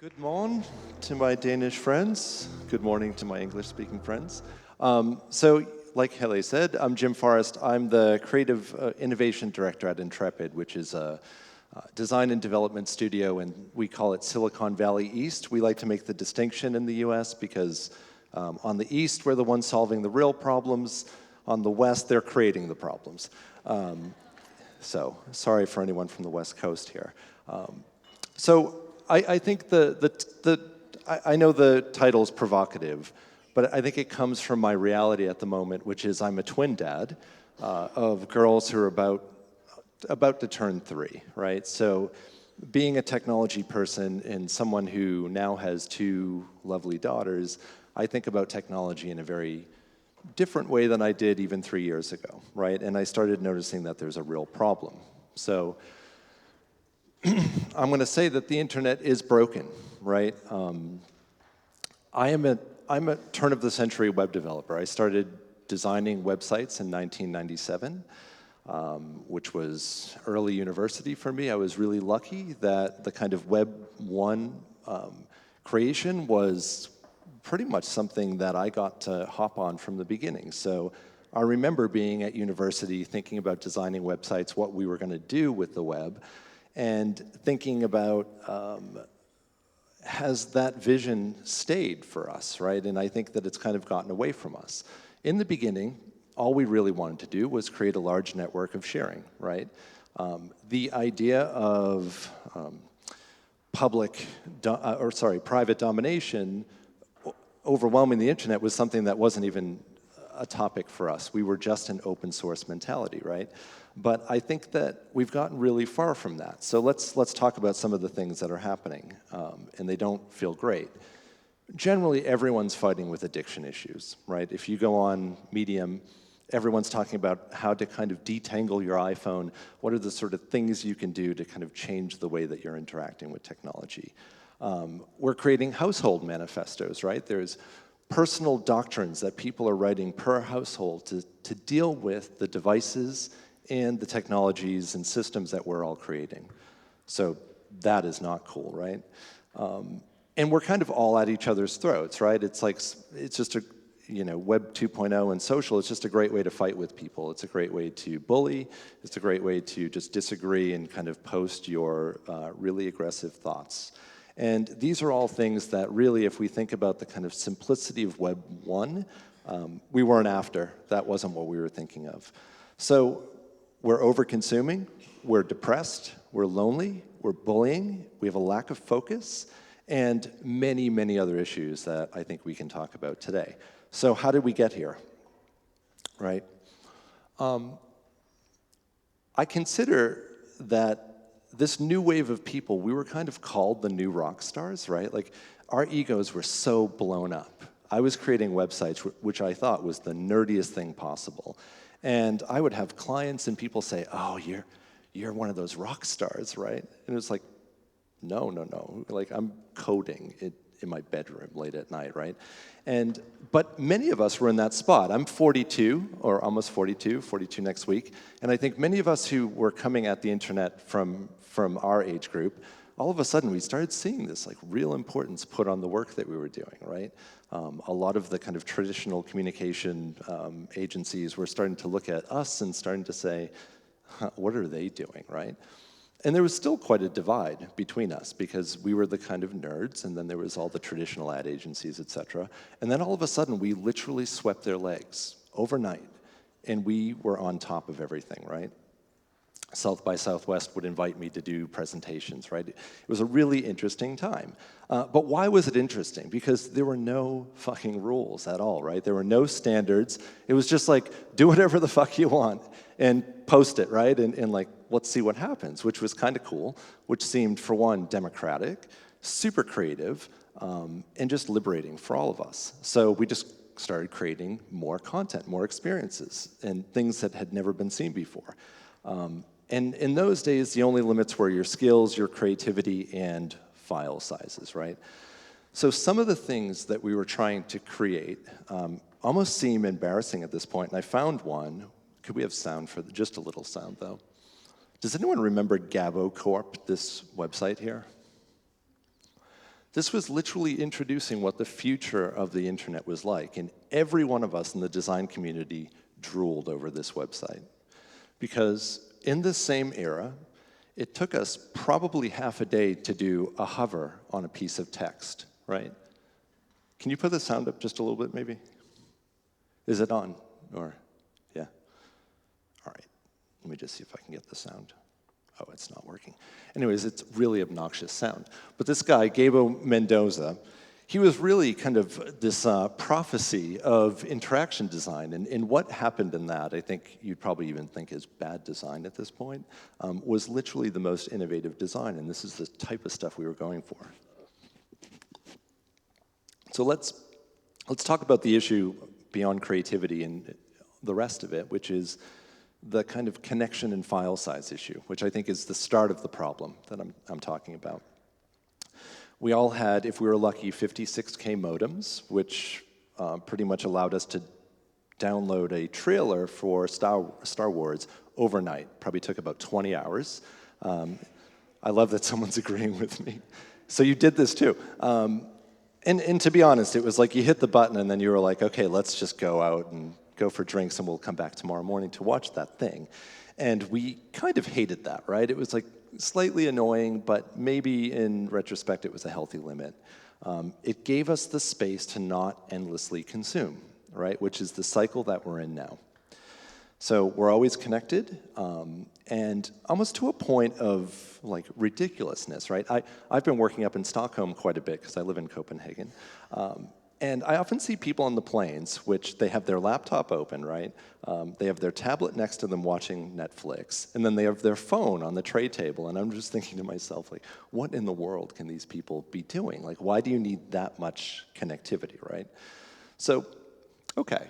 Good morning to my Danish friends. Good morning to my English-speaking friends. Like Helle said, I'm Jim Forrest. I'm the Creative Innovation Director at Intrepid, which is a design and development studio, and we call it Silicon Valley East. We like to make the distinction in the US because on the East, we're the ones solving the real problems. On the West, they're creating the problems. So sorry for anyone from the West Coast here. I think I know the title's provocative, but I think it comes from my reality at the moment, which is I'm a twin dad of girls who are about to turn 3, right? So being a technology person and someone who now has 2 lovely daughters, I think about technology in a very different way than I did even 3 years ago, right? And I started noticing that there's a real problem. So I'm going to say that the internet is broken, right? I'm a turn-of-the-century web developer. I started designing websites in 1997, which was early university for me. I was really lucky that the kind of Web 1 creation was pretty much something that I got to hop on from the beginning. So I remember being at university thinking about designing websites, what we were going to do with the web, and thinking about has that vision stayed for us, right? And I think that it's kind of gotten away from us. In the beginning, all we really wanted to do was create a large network of sharing, right? The idea of private domination overwhelming the internet was something that wasn't even a topic for us. We were just an open source mentality, right? But I think that we've gotten really far from that. So let's talk about some of the things that are happening, and they don't feel great. Generally, everyone's fighting with addiction issues, right? If you go on Medium, everyone's talking about how to kind of detangle your iPhone. What are the sort of things you can do to kind of change the way that you're interacting with technology? We're creating household manifestos, right? There's personal doctrines that people are writing per household to deal with the devices and the technologies and systems that we're all creating. So that is not cool, right? And we're kind of all at each other's throats, right? It's just a, Web 2.0 and social, it's just a great way to fight with people. It's a great way to bully. It's a great way to just disagree and kind of post your really aggressive thoughts. And these are all things that really, if we think about the kind of simplicity of Web 1, we weren't after. That wasn't what we were thinking of. So we're over-consuming, we're depressed, we're lonely, we're bullying, we have a lack of focus, and many, many other issues that I think we can talk about today. So how did we get here, right? I consider that this new wave of people, we were kind of called the new rock stars, right? Like, our egos were so blown up. I was creating websites, which I thought was the nerdiest thing possible. And I would have clients and people say, oh, you're one of those rock stars, right? And it was like, no. Like, I'm coding in my bedroom late at night, right? But many of us were in that spot. I'm 42, or almost 42 next week. And I think many of us who were coming at the internet from our age group, all of a sudden we started seeing this like real importance put on the work that we were doing, right? A lot of the kind of traditional communication agencies were starting to look at us and starting to say, what are they doing, right? And there was still quite a divide between us because we were the kind of nerds, and then there was all the traditional ad agencies, et cetera. And then all of a sudden, we literally swept their legs overnight, and we were on top of everything, right? South by Southwest would invite me to do presentations, right? It was a really interesting time. But why was it interesting? Because there were no fucking rules at all, right? There were no standards. It was just like, do whatever the fuck you want and post it, right? And like, let's see what happens, which was kind of cool, which seemed, for one, democratic, super creative, and just liberating for all of us. So we just started creating more content, more experiences, and things that had never been seen before. And in those days, the only limits were your skills, your creativity, and file sizes, right? So some of the things that we were trying to create almost seem embarrassing at this point, and I found one. Could we have sound for just a little sound, though? Does anyone remember Gabo Corp, this website here? This was literally introducing what the future of the internet was like, and every one of us in the design community drooled over this website. Because in this same era, it took us probably half a day to do a hover on a piece of text, right? Can you put the sound up just a little bit, maybe? Is it on? Or, yeah? All right, let me just see if I can get the sound. Oh, it's not working. Anyways, it's really obnoxious sound. But this guy, Gabo Mendoza, he was really kind of this prophecy of interaction design. And what happened in that, I think you'd probably even think is bad design at this point, was literally the most innovative design. And this is the type of stuff we were going for. So let's talk about the issue beyond creativity and the rest of it, which is the kind of connection and file size issue, which I think is the start of the problem that I'm talking about. We all had, if we were lucky, 56K modems, which pretty much allowed us to download a trailer for Star Wars overnight. Probably took about 20 hours. I love that someone's agreeing with me. So you did this too. And to be honest, it was like you hit the button and then you were like, okay, let's just go out and go for drinks and we'll come back tomorrow morning to watch that thing. And we kind of hated that, right? It was like slightly annoying, but maybe in retrospect it was a healthy limit. It gave us the space to not endlessly consume, right? Which is the cycle that we're in now. So we're always connected, and almost to a point of like ridiculousness, right? I've been working up in Stockholm quite a bit because I live in Copenhagen. And I often see people on the planes, which they have their laptop open, right? They have their tablet next to them watching Netflix, and then they have their phone on the tray table, and I'm just thinking to myself, like, what in the world can these people be doing? Like, why do you need that much connectivity, right? So, okay,